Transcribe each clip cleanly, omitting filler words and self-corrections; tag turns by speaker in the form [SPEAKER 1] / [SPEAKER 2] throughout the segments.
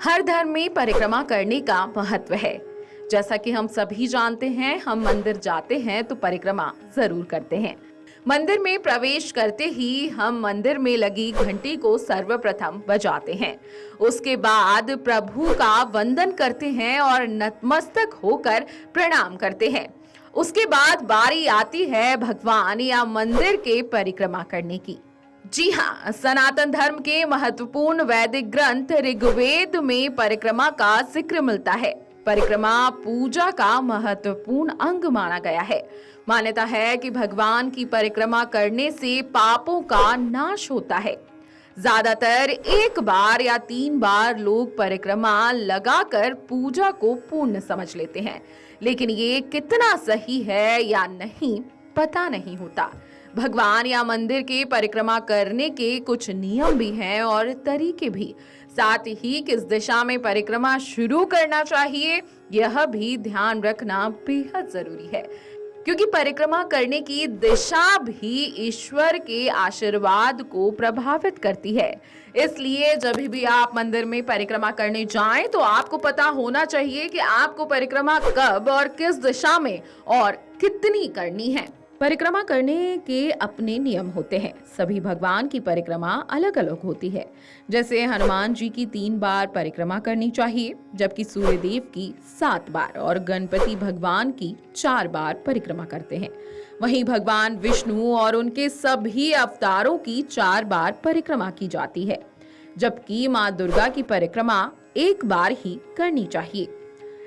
[SPEAKER 1] हर धर्म में परिक्रमा करने का महत्व है। जैसा कि हम सभी जानते हैं, हम मंदिर जाते हैं तो परिक्रमा जरूर करते हैं। मंदिर में प्रवेश करते ही हम मंदिर में लगी घंटी को सर्वप्रथम बजाते हैं। उसके बाद प्रभु का वंदन करते हैं और नतमस्तक होकर प्रणाम करते हैं। उसके बाद बारी आती है भगवान या मंदिर के परिक्रमा करने की। जी हाँ, सनातन धर्म के महत्वपूर्ण वैदिक ग्रंथ ऋग्वेद में परिक्रमा का जिक्र मिलता है। परिक्रमा पूजा का महत्वपूर्ण अंग माना गया है। मान्यता है कि भगवान की परिक्रमा करने से पापों का नाश होता है। ज्यादातर एक बार या 3 बार लोग परिक्रमा लगाकर पूजा को पूर्ण समझ लेते हैं, लेकिन ये कितना सही है या नहीं पता नहीं होता। भगवान या मंदिर की परिक्रमा करने के कुछ नियम भी हैं और तरीके भी। साथ ही किस दिशा में परिक्रमा शुरू करना चाहिए, यह भी ध्यान रखना बेहद जरूरी है, क्योंकि परिक्रमा करने की दिशा भी ईश्वर के आशीर्वाद को प्रभावित करती है। इसलिए जब भी आप मंदिर में परिक्रमा करने जाएं तो आपको पता होना चाहिए कि आपको परिक्रमा कब और किस दिशा में और कितनी करनी है। परिक्रमा करने के अपने नियम होते हैं। सभी भगवान की परिक्रमा अलग अलग होती है। जैसे हनुमान जी की 3 बार परिक्रमा करनी चाहिए, जबकि सूर्यदेव की 7 बार और गणपति भगवान की 4 बार परिक्रमा करते हैं। वहीं भगवान विष्णु और उनके सभी अवतारों की 4 बार परिक्रमा की जाती है, जबकि माँ दुर्गा की परिक्रमा 1 बार ही करनी चाहिए।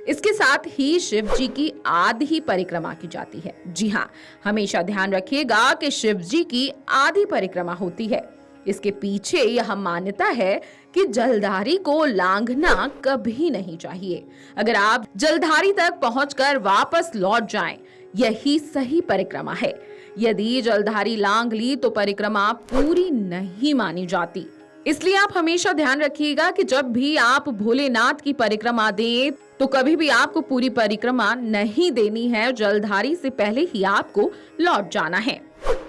[SPEAKER 1] इसके साथ ही शिव जी की आधी परिक्रमा की जाती है। जी हाँ, हमेशा ध्यान रखिएगा कि शिव जी की आधी परिक्रमा होती है। इसके पीछे यह मान्यता है कि जलधारी को लांघना कभी नहीं चाहिए। अगर आप जलधारी तक पहुंचकर वापस लौट जाएं, यही सही परिक्रमा है। यदि जलधारी लांघ ली तो परिक्रमा पूरी नहीं मानी जाती। इसलिए आप हमेशा ध्यान रखिएगा कि जब भी आप भोलेनाथ की परिक्रमा दें तो कभी भी आपको पूरी परिक्रमा नहीं देनी है। जलधारी से पहले ही आपको लौट जाना है।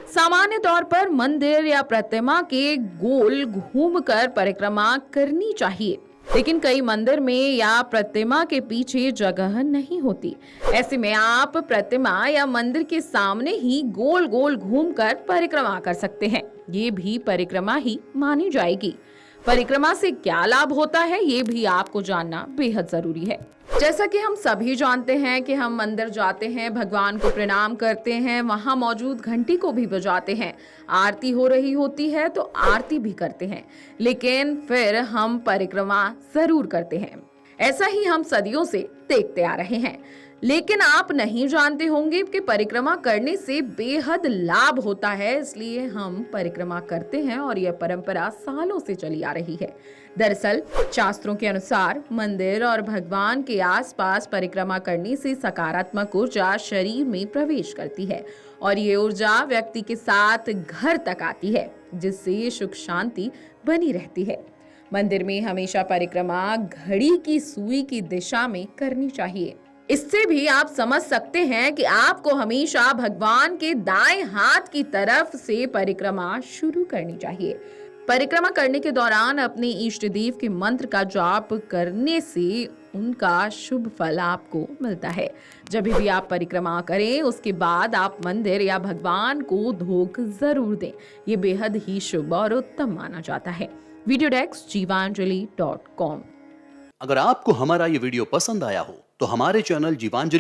[SPEAKER 1] सामान्य तौर पर मंदिर या प्रतिमा के गोल घूमकर परिक्रमा करनी चाहिए, लेकिन कई मंदिर में या प्रतिमा के पीछे जगह नहीं होती। ऐसे में आप प्रतिमा या मंदिर के सामने ही गोल गोल घूमकर परिक्रमा कर सकते हैं। ये भी परिक्रमा ही मानी जाएगी। परिक्रमा से क्या लाभ होता है, ये भी आपको जानना बेहद जरूरी है। जैसा कि हम सभी जानते हैं कि हम मंदिर जाते हैं, भगवान को प्रणाम करते हैं, वहां मौजूद घंटी को भी बजाते हैं, आरती हो रही होती है तो आरती भी करते हैं, लेकिन फिर हम परिक्रमा जरूर करते हैं। ऐसा ही हम सदियों से देखते आ रहे हैं। लेकिन आप नहीं जानते होंगे कि परिक्रमा करने से बेहद लाभ होता है, इसलिए हम परिक्रमा करते हैं और यह परंपरा सालों से चली आ रही है। दरअसल शास्त्रों के अनुसार मंदिर और भगवान के आसपास परिक्रमा करने से सकारात्मक ऊर्जा शरीर में प्रवेश करती है और ये ऊर्जा व्यक्ति के साथ घर तक आती है, जिससे सुख शांति बनी रहती है। मंदिर में हमेशा परिक्रमा घड़ी की सुई की दिशा में करनी चाहिए। इससे भी आप समझ सकते हैं कि आपको हमेशा भगवान के दाएं हाथ की तरफ से परिक्रमा शुरू करनी चाहिए। परिक्रमा करने के दौरान अपने इष्ट देव के मंत्र का जाप करने से उनका शुभ फल आपको मिलता है। जब भी आप परिक्रमा करें उसके बाद आप मंदिर या भगवान को धोख जरूर दें। ये बेहद ही शुभ और उत्तम माना जाता है। वीडियो डेस्क जीवांजलि.com।
[SPEAKER 2] अगर आपको हमारा ये वीडियो पसंद आया हो तो हमारे चैनल जीवांजलि